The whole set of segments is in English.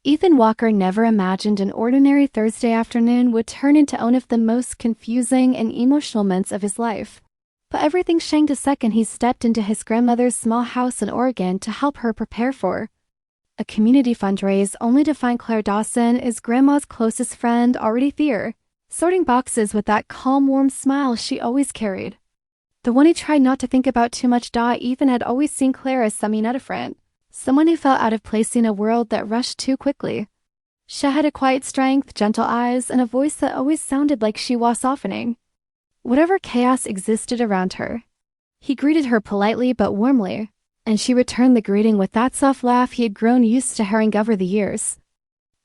Ethan Walker never imagined an ordinary Thursday afternoon would turn into one of the most confusing and emotional moments of his life. But everything changed the second he stepped into his grandmother's small house in Oregon to help her prepare for a community fundraiser, only to find Clare Dawson, his grandma's closest friend, already there, sorting boxes with that calm, warm smile she always carried. The one he tried not to think about too much. Ethan had always seen Clare as something different, someone who felt out of place in a world that rushed too quickly. She had a quiet strength, gentle eyes, and a voice that always sounded like she was softening whatever chaos existed around her. He greeted her politely but warmly, and she returned the greeting with that soft laugh he had grown used to hearing over the years.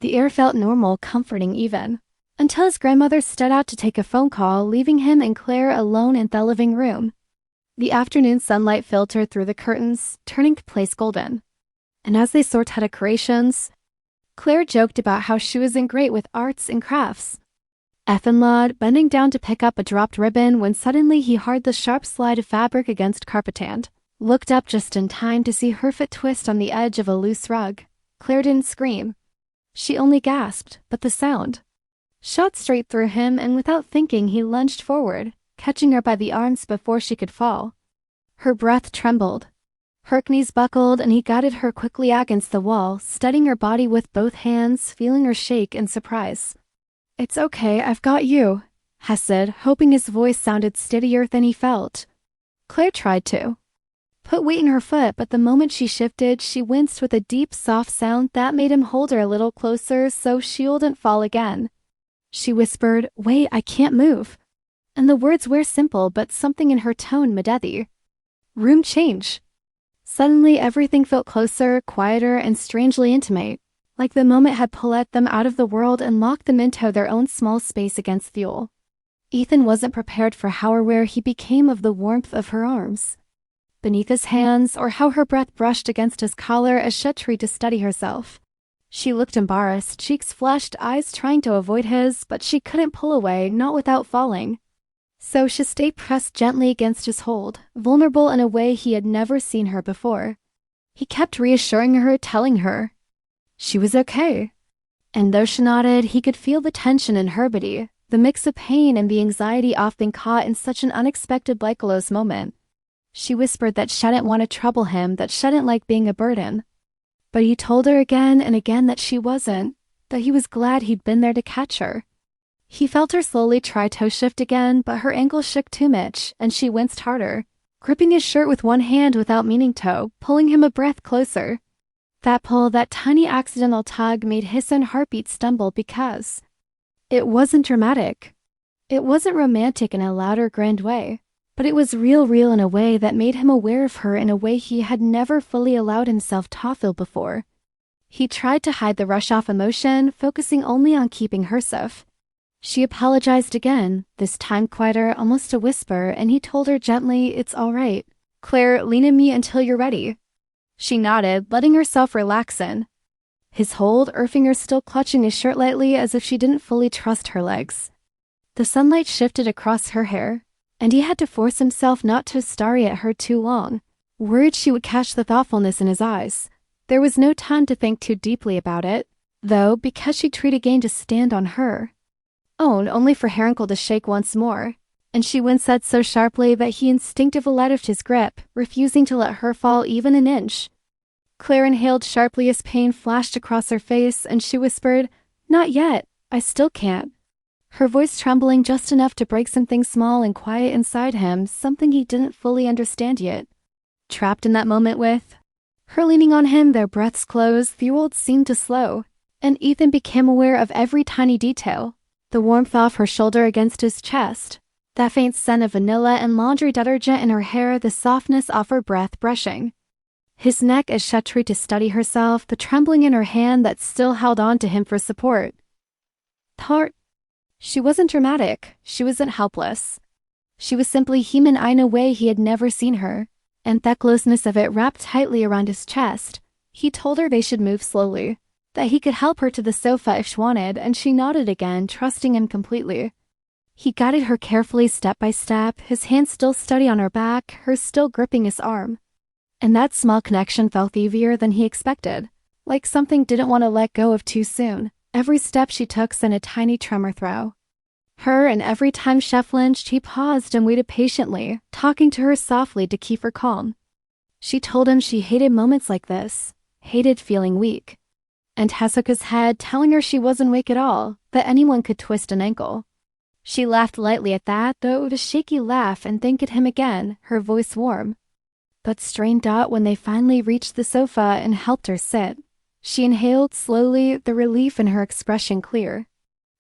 The air felt normal, comforting even, until his grandmother stepped out to take a phone call, leaving him and Clare alone in the living room. The afternoon sunlight filtered through the curtains, turning the place golden. And as they sorted decorations, Clare joked about how she wasn't great with arts and crafts. Ethan Laud, bending down to pick up a dropped ribbon when suddenly he heard the sharp slide of fabric against carpetant, looked up just in time to see her foot twist on the edge of a loose rug. Clare didn't scream. She only gasped, but the sound shot straight through him, and without thinking he lunged forward, catching her by the arms before she could fall. Her breath trembled. Her knees buckled, and he guided her quickly against the wall, steadying her body with both hands, feeling her shake in surprise. "It's okay, I've got you," he said, hoping his voice sounded steadier than he felt. Clare tried to put weight in her foot, but the moment she shifted, she winced with a deep, soft sound that made him hold her a little closer so she wouldn't fall again. She whispered, "Wait, I can't move." And the words were simple, but something in her tone made the room change. Suddenly, everything felt closer, quieter, and strangely intimate, like the moment had pulled them out of the world and locked them into their own small space against fuel. Ethan wasn't prepared for how aware he became of the warmth of her arms beneath his hands, or how her breath brushed against his collar as she tried to steady herself. She looked embarrassed, cheeks flushed, eyes trying to avoid his, but she couldn't pull away, not without falling. So she stayed pressed gently against his hold, vulnerable in a way he had never seen her before. He kept reassuring her, telling her she was okay. And though she nodded, he could feel the tension in her body, the mix of pain and the anxiety often caught in such an unexpected close moment. She whispered that she didn't want to trouble him, that she didn't like being a burden. But he told her again and again that she wasn't, that he was glad he'd been there to catch her. He felt her slowly try toe shift again, but her ankle shook too much, and she winced harder, gripping his shirt with one hand without meaning to, pulling him a breath closer. That pull, that tiny accidental tug, made his own heartbeat stumble because it wasn't dramatic. It wasn't romantic in a loud or grand way, but it was real in a way that made him aware of her in a way he had never fully allowed himself to feel before. He tried to hide the rush-off emotion, focusing only on keeping her safe. She apologized again, this time quieter, almost a whisper, and he told her gently, "It's all right. Claire, lean in me until you're ready." She nodded, letting herself relax in his hold, her fingers still clutching his shirt lightly as if she didn't fully trust her legs. The sunlight shifted across her hair, and he had to force himself not to stare at her too long, worried she would catch the thoughtfulness in his eyes. There was no time to think too deeply about it, though, because she tried again to stand on her own, only for her ankle to shake once more, and she winced so sharply that he instinctively let out his grip, refusing to let her fall even an inch. Claire inhaled sharply as pain flashed across her face, and she whispered, "Not yet, I still can't." Her voice trembling just enough to break something small and quiet inside him, something he didn't fully understand yet. Trapped in that moment with her leaning on him, their breaths closed, the world seemed to slow, and Ethan became aware of every tiny detail. The warmth off her shoulder against his chest, that faint scent of vanilla and laundry detergent in her hair, the softness of her breath brushing his neck as she tried to steady herself, the trembling in her hand that still held on to him for support. She wasn't dramatic, she wasn't helpless. She was simply human in a way he had never seen her, and that closeness of it wrapped tightly around his chest. He told her they should move slowly, that he could help her to the sofa if she wanted, and she nodded again, trusting him completely. He guided her carefully step by step, his hand still steady on her back, her still gripping his arm. And that small connection felt easier than he expected. like something didn't want to let go of too soon. Every step she took sent a tiny tremor through her, and every time Chef flinched, he paused and waited patiently, talking to her softly to keep her calm. She told him she hated moments like this, hated feeling weak. And Tess shook his head, telling her she wasn't weak at all, that anyone could twist an ankle. She laughed lightly at that, though it was a shaky laugh, and thanked him again, her voice warm but strained out when they finally reached the sofa and helped her sit. She inhaled slowly, the relief in her expression clear.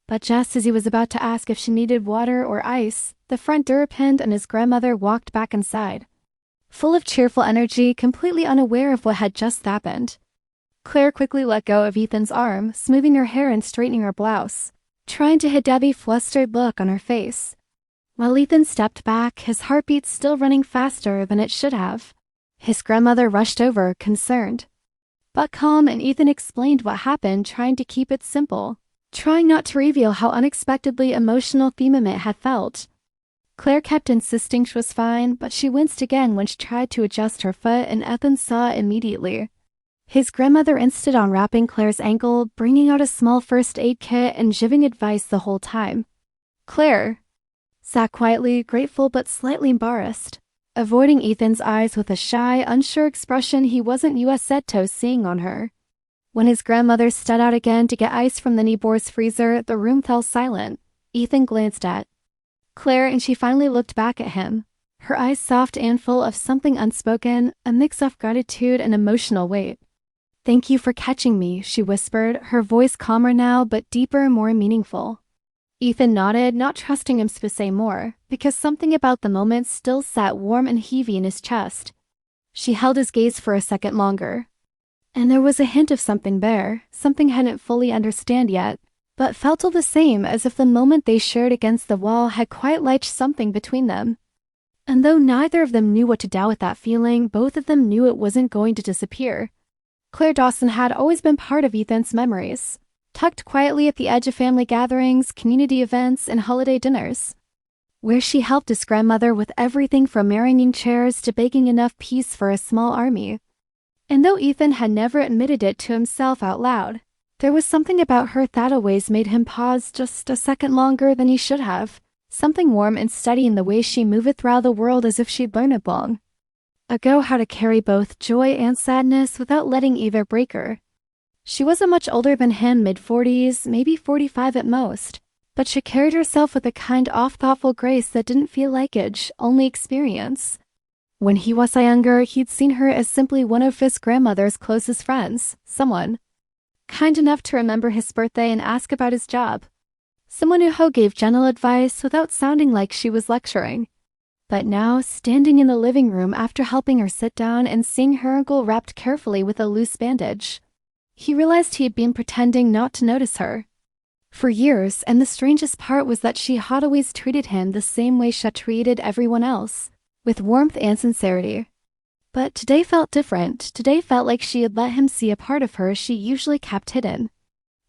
But just as he was about to ask if she needed water or ice, the front door opened and his grandmother walked back inside. Full of cheerful energy, completely unaware of what had just happened. Claire quickly let go of Ethan's arm, smoothing her hair and straightening her blouse, trying to hide Debbie's flustered look on her face. While Ethan stepped back, his heartbeat still running faster than it should have. His grandmother rushed over, concerned, but calm, and Ethan explained what happened, trying to keep it simple, trying not to reveal how unexpectedly emotional Themamit had felt. Claire kept insisting she was fine, but she winced again when she tried to adjust her foot, and Ethan saw it immediately. His grandmother insisted on wrapping Claire's ankle, bringing out a small first aid kit and giving advice the whole time. Claire sat quietly, grateful but slightly embarrassed, avoiding Ethan's eyes with a shy, unsure expression he wasn't used to seeing on her. When his grandmother stepped out again to get ice from the neighbor's freezer, the room fell silent. Ethan glanced at Claire and she finally looked back at him, her eyes soft and full of something unspoken, a mix of gratitude and emotional weight. "Thank you for catching me," she whispered, her voice calmer now but deeper and more meaningful. Ethan nodded, not trusting him to say more, because something about the moment still sat warm and heavy in his chest. She held his gaze for a second longer. And there was a hint of something there, something hadn't fully understood yet, but felt all the same, as if the moment they shared against the wall had quite latched something between them. And though neither of them knew what to do with that feeling, both of them knew it wasn't going to disappear. Clare Dawson had always been part of Ethan's memories, tucked quietly at the edge of family gatherings, community events, and holiday dinners, where she helped his grandmother with everything from marrying chairs to baking enough peace for a small army. And though Ethan had never admitted it to himself out loud, there was something about her that always made him pause just a second longer than he should have, something warm and steady in the way she moved throughout the world as if she'd learned it long ago how to carry both joy and sadness without letting either break her. She wasn't much older than him, mid-40s, maybe 45 at most, but she carried herself with a kind of thoughtful grace that didn't feel like age, only experience. When he was younger, he'd seen her as simply one of his grandmother's closest friends, someone kind enough to remember his birthday and ask about his job, someone who gave gentle advice without sounding like she was lecturing. But now, standing in the living room after helping her sit down and seeing her ankle wrapped carefully with a loose bandage, he realized he had been pretending not to notice her for years, and the strangest part was that she had always treated him the same way she treated everyone else, with warmth and sincerity. But today felt different. Today felt like she had let him see a part of her she usually kept hidden.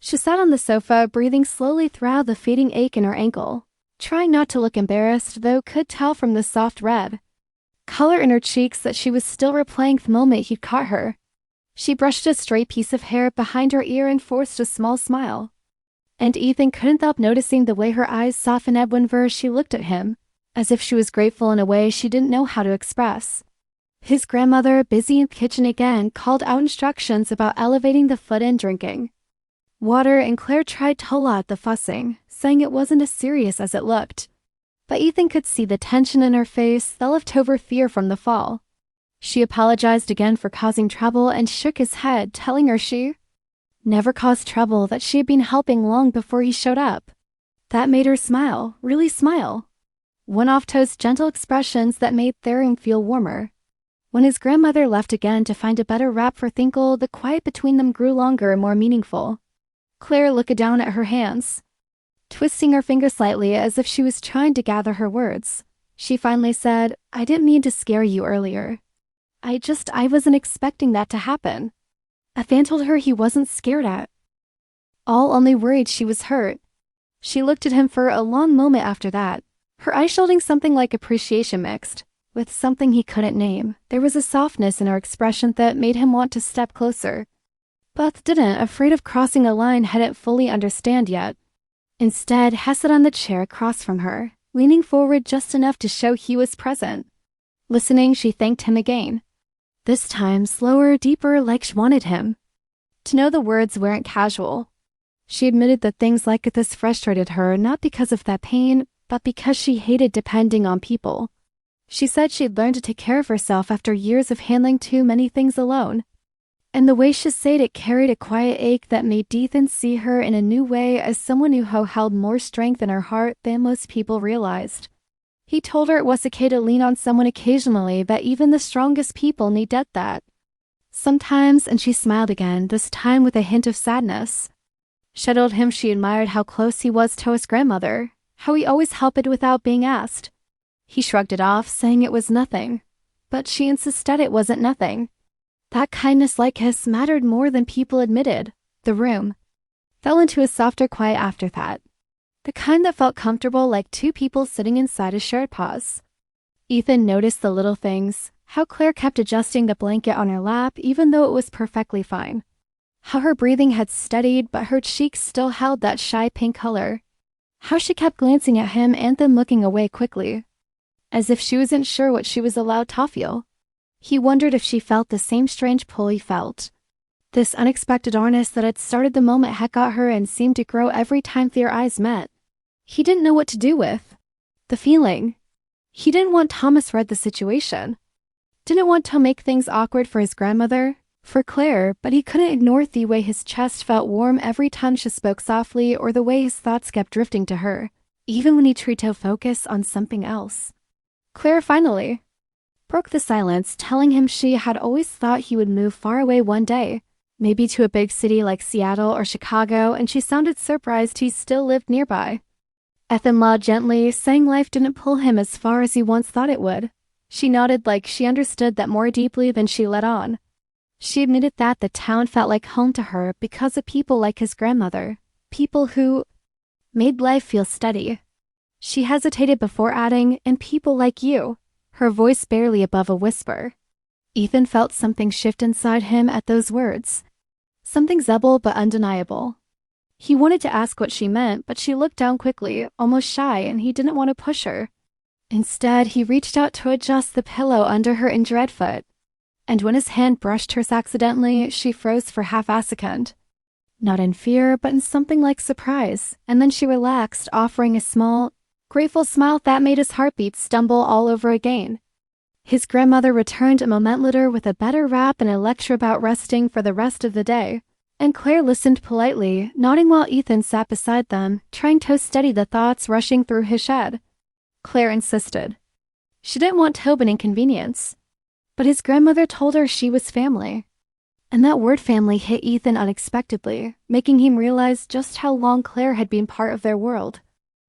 She sat on the sofa, breathing slowly through the fading ache in her ankle, trying not to look embarrassed, though could tell from the soft red color in her cheeks that she was still replaying the moment he'd caught her. She brushed a stray piece of hair behind her ear and forced a small smile. And Ethan couldn't help noticing the way her eyes softened whenever she looked at him, as if she was grateful in a way she didn't know how to express. His grandmother, busy in the kitchen again, called out instructions about elevating the food and drinking water, and Claire tried to hold out the fussing, saying it wasn't as serious as it looked. But Ethan could see the tension in her face, the leftover fear from the fall. She apologized again for causing trouble and shook his head, telling her she never caused trouble, that she had been helping long before he showed up. That made her smile, really smile. One of those gentle expressions that made Theron feel warmer. When his grandmother left again to find a better wrap for Thinkle, the quiet between them grew longer and more meaningful. Claire looked down at her hands, twisting her fingers slightly as if she was trying to gather her words. She finally said, "I didn't mean to scare you earlier. I wasn't expecting that to happen." Ethan told her he wasn't scared at all, only worried she was hurt. She looked at him for a long moment after that, her eyes showing something like appreciation mixed with something he couldn't name. There was a softness in her expression that made him want to step closer. Beth didn't, afraid of crossing a line hadn't fully understand yet. Instead, Hess sat on the chair across from her, leaning forward just enough to show he was present. Listening, she thanked him again. This time, slower, deeper, like she wanted him to know the words weren't casual. She admitted that things like this frustrated her, not because of that pain, but because she hated depending on people. She said she'd learned to take care of herself after years of handling too many things alone. And the way she said it carried a quiet ache that made Ethan see her in a new way as someone who held more strength in her heart than most people realized. He told her it was okay to lean on someone occasionally, but even the strongest people needed that. Sometimes, and she smiled again, this time with a hint of sadness. She told him she admired how close he was to his grandmother, how he always helped without being asked. He shrugged it off, saying it was nothing. But she insisted it wasn't nothing. That kindness like his mattered more than people admitted. The room fell into a softer quiet after that. The kind that felt comfortable, like two people sitting inside a shared pause. Ethan noticed the little things, how Claire kept adjusting the blanket on her lap even though it was perfectly fine. How her breathing had steadied, but her cheeks still held that shy pink color. How she kept glancing at him and then looking away quickly, as if she wasn't sure what she was allowed to feel. He wondered if she felt the same strange pull he felt. This unexpected awareness that had started the moment had got her and seemed to grow every time their eyes met. He didn't know what to do with the feeling. He didn't want Thomas read the situation. Didn't want to make things awkward for his grandmother, for Claire, but he couldn't ignore the way his chest felt warm every time she spoke softly or the way his thoughts kept drifting to her, even when he tried to focus on something else. Claire finally broke the silence, telling him she had always thought he would move far away one day, maybe to a big city like Seattle or Chicago, and she sounded surprised he still lived nearby. Ethan laughed gently, saying life didn't pull him as far as he once thought it would. She nodded like she understood that more deeply than she let on. She admitted that the town felt like home to her because of people like his grandmother, people who made life feel steady. She hesitated before adding, and people like you, her voice barely above a whisper. Ethan felt something shift inside him at those words. Something subtle but undeniable. He wanted to ask what she meant, but she looked down quickly, almost shy, and he didn't want to push her. Instead, he reached out to adjust the pillow under her injured foot. And when his hand brushed hers accidentally, she froze for half a second. Not in fear, but in something like surprise, and then she relaxed, offering a small, grateful smile that made his heartbeat stumble all over again. His grandmother returned a moment later with a better wrap and a lecture about resting for the rest of the day, and Claire listened politely, nodding while Ethan sat beside them, trying to steady the thoughts rushing through his head. Claire insisted. She didn't want Tobin inconvenience, but his grandmother told her she was family. And that word family hit Ethan unexpectedly, making him realize just how long Claire had been part of their world.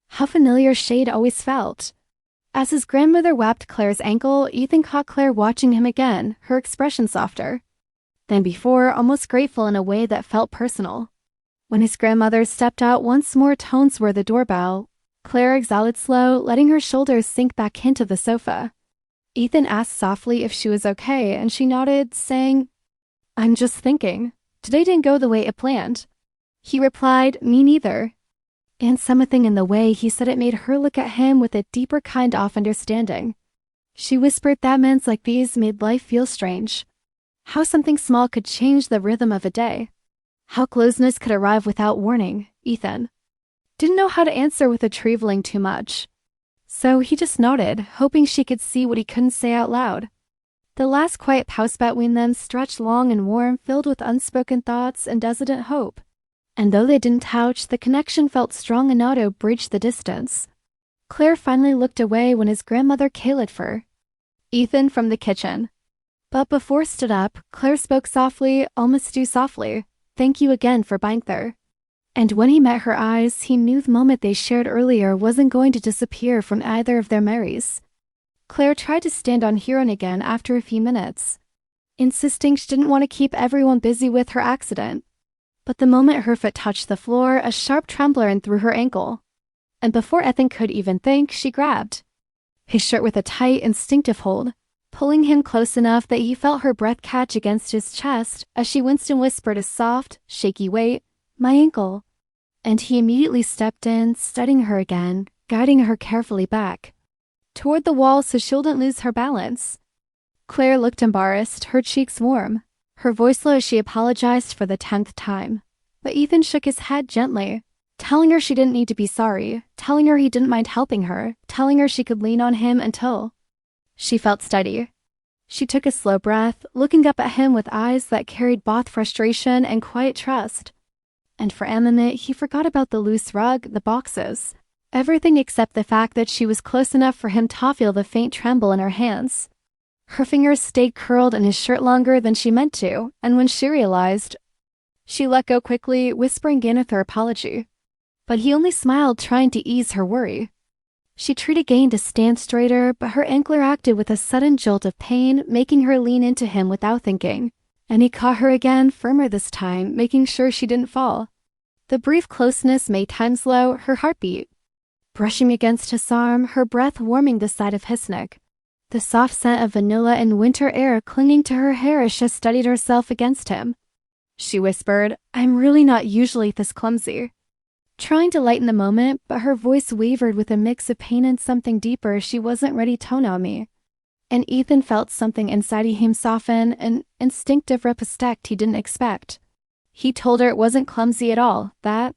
How familiar she'd always felt. As his grandmother wrapped Claire's ankle, Ethan caught Claire watching him again, her expression softer than before, almost grateful in a way that felt personal. When his grandmother stepped out once more, tones were the doorbell. Claire exhaled slow, letting her shoulders sink back into the sofa. Ethan asked softly if she was okay, and she nodded, saying, "I'm just thinking. Today didn't go the way it planned." He replied, "Me neither." And something in the way he said it made her look at him with a deeper kind of understanding. She whispered that moments like these made life feel strange. How something small could change the rhythm of a day. How closeness could arrive without warning. Ethan didn't know how to answer with retrievaling too much. So he just nodded, hoping she could see what he couldn't say out loud. The last quiet pause between them stretched long and warm, filled with unspoken thoughts and desolate hope. And though they didn't touch, the connection felt strong enough to bridge the distance. Claire finally looked away when his grandmother cared for Ethan from the kitchen. But before stood up, Claire spoke softly, almost too softly. "Thank you again for being there." And when he met her eyes, he knew the moment they shared earlier wasn't going to disappear from either of their memories. Claire tried to stand on her own again after a few minutes, insisting she didn't want to keep everyone busy with her accident. But the moment her foot touched the floor, a sharp tremble ran through her ankle. And before Ethan could even think, she grabbed his shirt with a tight, instinctive hold. pulling him close enough that he felt her breath catch against his chest as she winced and whispered a soft, shaky weight, "My ankle." And he immediately stepped in, studying her again, guiding her carefully back toward the wall so she wouldn't lose her balance. Claire looked embarrassed, her cheeks warm, her voice low as she apologized for the 10th time. But Ethan shook his head gently, telling her she didn't need to be sorry, telling her he didn't mind helping her, telling her she could lean on him until she felt steady. She took a slow breath, looking up at him with eyes that carried both frustration and quiet trust. And for a minute, he forgot about the loose rug, the boxes, everything except the fact that she was close enough for him to feel the faint tremble in her hands. Her fingers stayed curled in his shirt longer than she meant to, and when she realized, she let go quickly, whispering again her apology. But he only smiled, trying to ease her worry. She tried again to stand straighter, but her ankle reacted with a sudden jolt of pain, making her lean into him without thinking. And he caught her again, firmer this time, making sure she didn't fall. The brief closeness made time slow, her heartbeat brushing against his arm, her breath warming the side of his neck. The soft scent of vanilla and winter air clinging to her hair as she steadied herself against him. She whispered, "I'm really not usually this clumsy," trying to lighten the moment, but her voice wavered with a mix of pain and something deeper she wasn't ready to tone on me. And Ethan felt something inside him soften, an instinctive respect he didn't expect. He told her it wasn't clumsy at all, that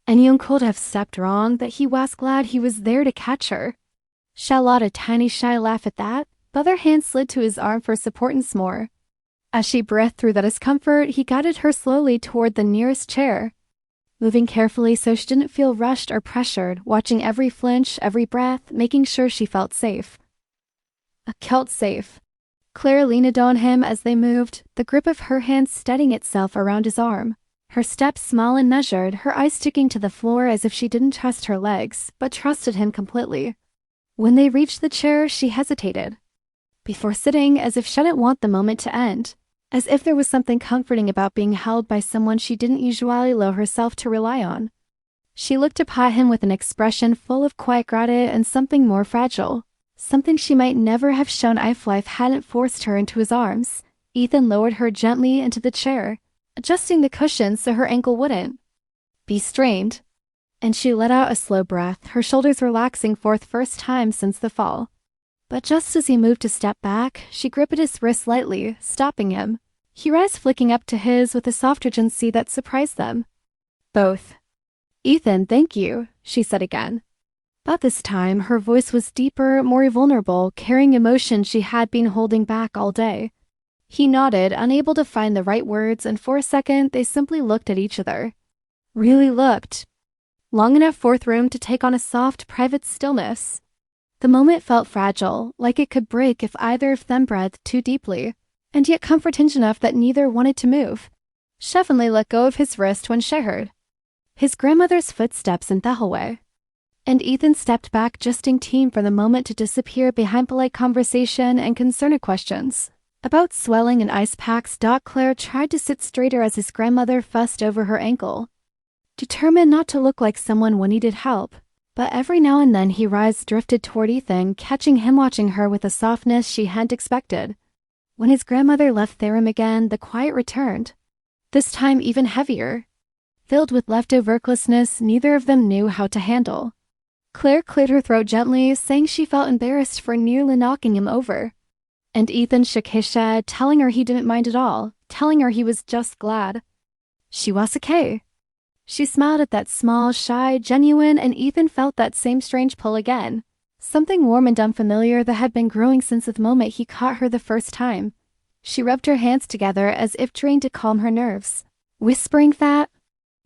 anyone could have stepped wrong, that he was glad he was there to catch her. She let a tiny shy laugh at that, the other hand slid to his arm for support and more. As she breathed through the discomfort, he guided her slowly toward the nearest chair, moving carefully so she didn't feel rushed or pressured, watching every flinch, every breath, making sure she felt safe. Felt safe. Claire leaned on him as they moved, the grip of her hand steadying itself around his arm. Her steps small and measured, her eyes sticking to the floor as if she didn't trust her legs, but trusted him completely. When they reached the chair, she hesitated before sitting, as if she didn't want the moment to end, as if there was something comforting about being held by someone she didn't usually allow herself to rely on. She looked up at him with an expression full of quiet gratitude and something more fragile, something she might never have shown if life hadn't forced her into his arms. Ethan lowered her gently into the chair, adjusting the cushions so her ankle wouldn't be strained, and she let out a slow breath, her shoulders relaxing for the first time since the fall. But just as he moved to step back, she gripped his wrist lightly, stopping him. Her eyes flicking up to his with a soft urgency that surprised them both. "Ethan, thank you," she said again. But this time, her voice was deeper, more vulnerable, carrying emotion she had been holding back all day. He nodded, unable to find the right words, and for a second, they simply looked at each other. Really looked. Long enough for the room to take on a soft, private stillness. The moment felt fragile, like it could break if either of them breathed too deeply, and yet comforting enough that neither wanted to move. Chevonly let go of his wrist when she heard his grandmother's footsteps in the hallway, and Ethan stepped back just in time for the moment to disappear behind polite conversation and concerned questions about swelling and ice packs. Claire tried to sit straighter as his grandmother fussed over her ankle, determined not to look like someone who needed help. But every now and then her eyes drifted toward Ethan, catching him watching her with a softness she hadn't expected. When his grandmother left their room again, the quiet returned, this time even heavier, filled with leftover recklessness neither of them knew how to handle. Claire cleared her throat gently, saying she felt embarrassed for nearly knocking him over. And Ethan shook his head, telling her he didn't mind at all, telling her he was just glad she was okay. She smiled at that small, shy, genuine, and Ethan felt that same strange pull again. Something warm and unfamiliar that had been growing since the moment he caught her the first time. She rubbed her hands together as if trying to calm her nerves, whispering that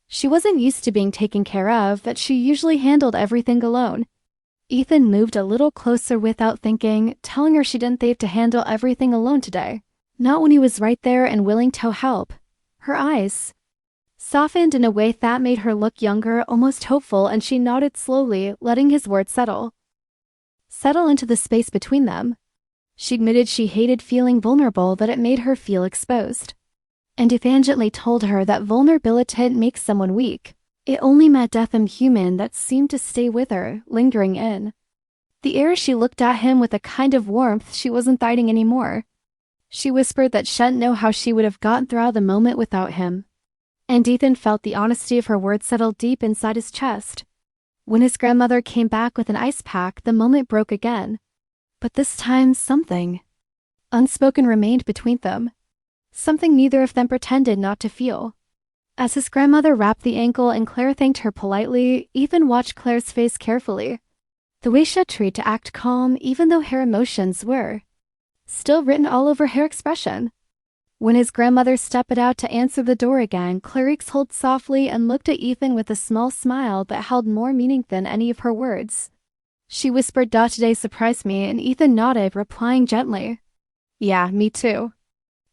she wasn't used to being taken care of, that she usually handled everything alone. Ethan moved a little closer without thinking, telling her she didn't have to handle everything alone today. Not when he was right there and willing to help. Her eyes softened in a way that made her look younger, almost hopeful, and she nodded slowly, letting his words settle into the space between them. She admitted she hated feeling vulnerable, that it made her feel exposed. And if Ann gently told her that vulnerability makes someone weak, it only meant death and human that seemed to stay with her, lingering in. The air she looked at him with a kind of warmth she wasn't fighting anymore. She whispered that she didn't know how she would have gotten through the moment without him. And Ethan felt the honesty of her words settle deep inside his chest. When his grandmother came back with an ice pack, the moment broke again. But this time, something unspoken remained between them. Something neither of them pretended not to feel. As his grandmother wrapped the ankle and Claire thanked her politely, Ethan watched Claire's face carefully. The way she had tried to act calm, even though her emotions were still written all over her expression. When his grandmother stepped out to answer the door again, Claire exhaled softly and looked at Ethan with a small smile that held more meaning than any of her words. She whispered, "Today surprised me," and Ethan nodded, replying gently, "Yeah, me too."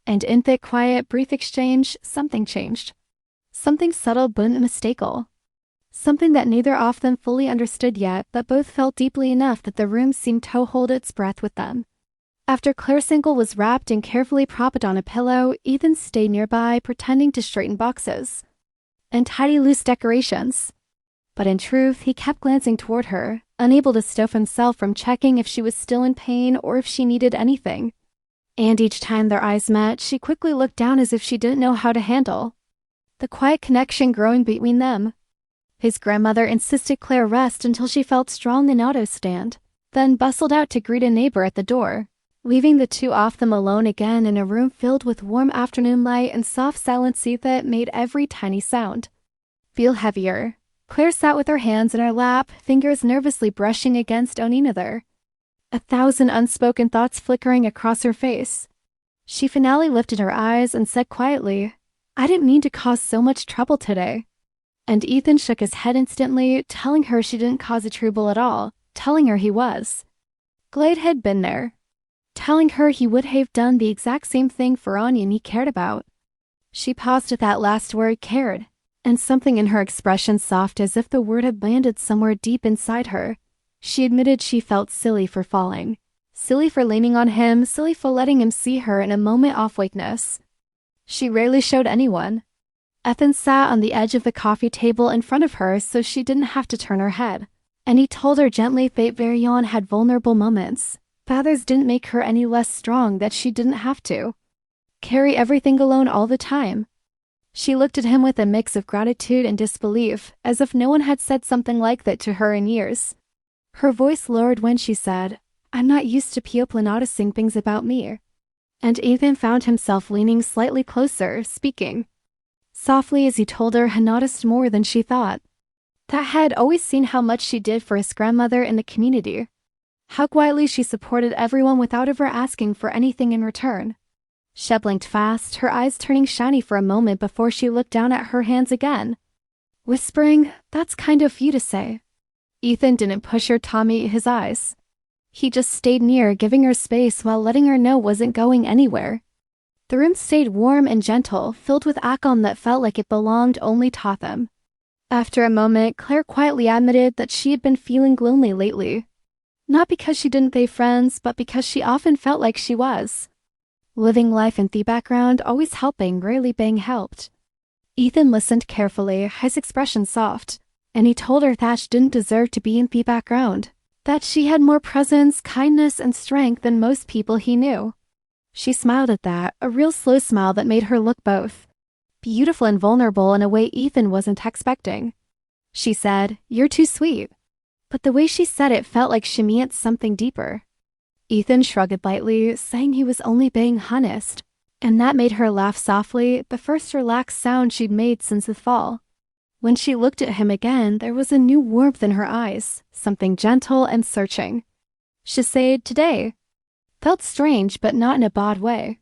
And in that quiet, brief exchange, something changed. Something subtle but unmistakable. Something that neither of them fully understood yet, but both felt deeply enough that the room seemed to hold its breath with them. After Claire's ankle was wrapped and carefully propped on a pillow, Ethan stayed nearby, pretending to straighten boxes and tidy loose decorations. But in truth, he kept glancing toward her, unable to stop himself from checking if she was still in pain or if she needed anything. And each time their eyes met, she quickly looked down as if she didn't know how to handle the quiet connection growing between them. His grandmother insisted Claire rest until she felt strong enough to stand, then bustled out to greet a neighbor at the door, leaving the two of them alone again in a room filled with warm afternoon light and soft silence that made every tiny sound feel heavier. Claire sat with her hands in her lap, fingers nervously brushing against another, a thousand unspoken thoughts flickering across her face. She finally lifted her eyes and said quietly, "I didn't mean to cause so much trouble today." And Ethan shook his head instantly, telling her she didn't cause a trouble at all, telling her he was. Glade had been there, telling her he would have done the exact same thing for Onion he cared about. She paused at that last word, cared, and something in her expression soft as if the word had landed somewhere deep inside her. She admitted she felt silly for falling, silly for leaning on him, silly for letting him see her in a moment of weakness she rarely showed anyone. Ethan sat on the edge of the coffee table in front of her so she didn't have to turn her head, and he told her gently that Varian had vulnerable moments, but others didn't make her any less strong, that she didn't have to carry everything alone all the time. She looked at him with a mix of gratitude and disbelief, as if no one had said something like that to her in years. Her voice lowered when she said, "I'm not used to people noticing things about me." And Ethan found himself leaning slightly closer, speaking softly as he told her he noticed more than she thought. That had always seen how much she did for his grandmother in the community, how quietly she supported everyone without ever asking for anything in return. She blinked fast, her eyes turning shiny for a moment before she looked down at her hands again, whispering, "That's kind of you to say." Ethan didn't push her to meet his eyes. He just stayed near, giving her space while letting her know wasn't going anywhere. The room stayed warm and gentle, filled with alcohol that felt like it belonged only to them. After a moment, Claire quietly admitted that she had been feeling lonely lately. Not because she didn't have friends, but because she often felt like she was living life in the background, always helping, rarely being helped. Ethan listened carefully, his expression soft, and he told her that she didn't deserve to be in the background, that she had more presence, kindness, and strength than most people he knew. She smiled at that, a real slow smile that made her look both beautiful and vulnerable in a way Ethan wasn't expecting. She said, "You're too sweet." But the way she said it felt like she meant something deeper. Ethan shrugged lightly, saying he was only being honest, and that made her laugh softly, the first relaxed sound she'd made since the fall. When she looked at him again, there was a new warmth in her eyes, something gentle and searching. She said, "Today." Felt strange, but not in a bad way.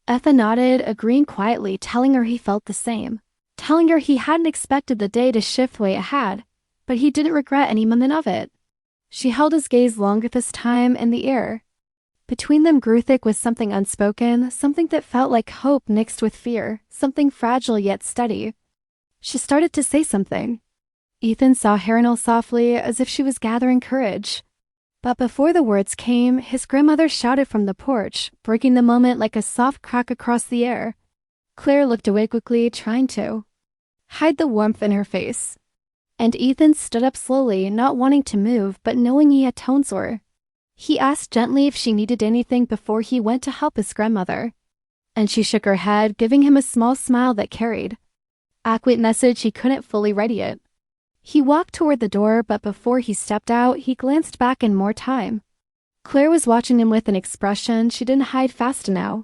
Ethan nodded, agreeing quietly, telling her he felt the same, telling her he hadn't expected the day to shift the way it had, but he didn't regret any moment of it. She held his gaze longer this time, and the air between them grew thick with something unspoken, something that felt like hope mixed with fear, something fragile yet steady. She started to say something. Ethan saw her kneel softly, as if she was gathering courage. But before the words came, his grandmother shouted from the porch, breaking the moment like a soft crack across the air. Claire looked away quickly, trying to hide the warmth in her face. And Ethan stood up slowly, not wanting to move, but knowing he had tones or He asked gently if she needed anything before he went to help his grandmother. And she shook her head, giving him a small smile that carried a quick message he couldn't fully ready it. He walked toward the door, but before he stepped out, he glanced back in more time. Claire was watching him with an expression she didn't hide fast enough.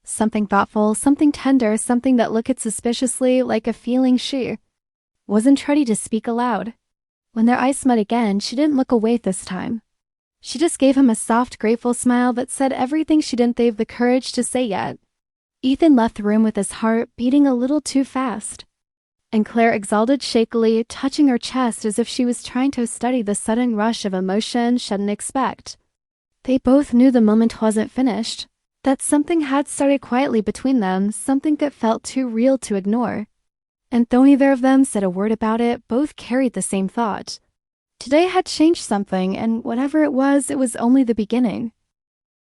Something thoughtful, something tender, something that looked suspiciously like a feeling she wasn't ready to speak aloud. When their eyes met again, she didn't look away this time. She just gave him a soft, grateful smile that said everything she didn't have the courage to say yet. Ethan left the room with his heart beating a little too fast. And Claire exhaled shakily, touching her chest as if she was trying to study the sudden rush of emotion she didn't expect. They both knew the moment wasn't finished, that something had started quietly between them, something that felt too real to ignore. And though neither of them said a word about it, both carried the same thought. Today had changed something, and whatever it was only the beginning.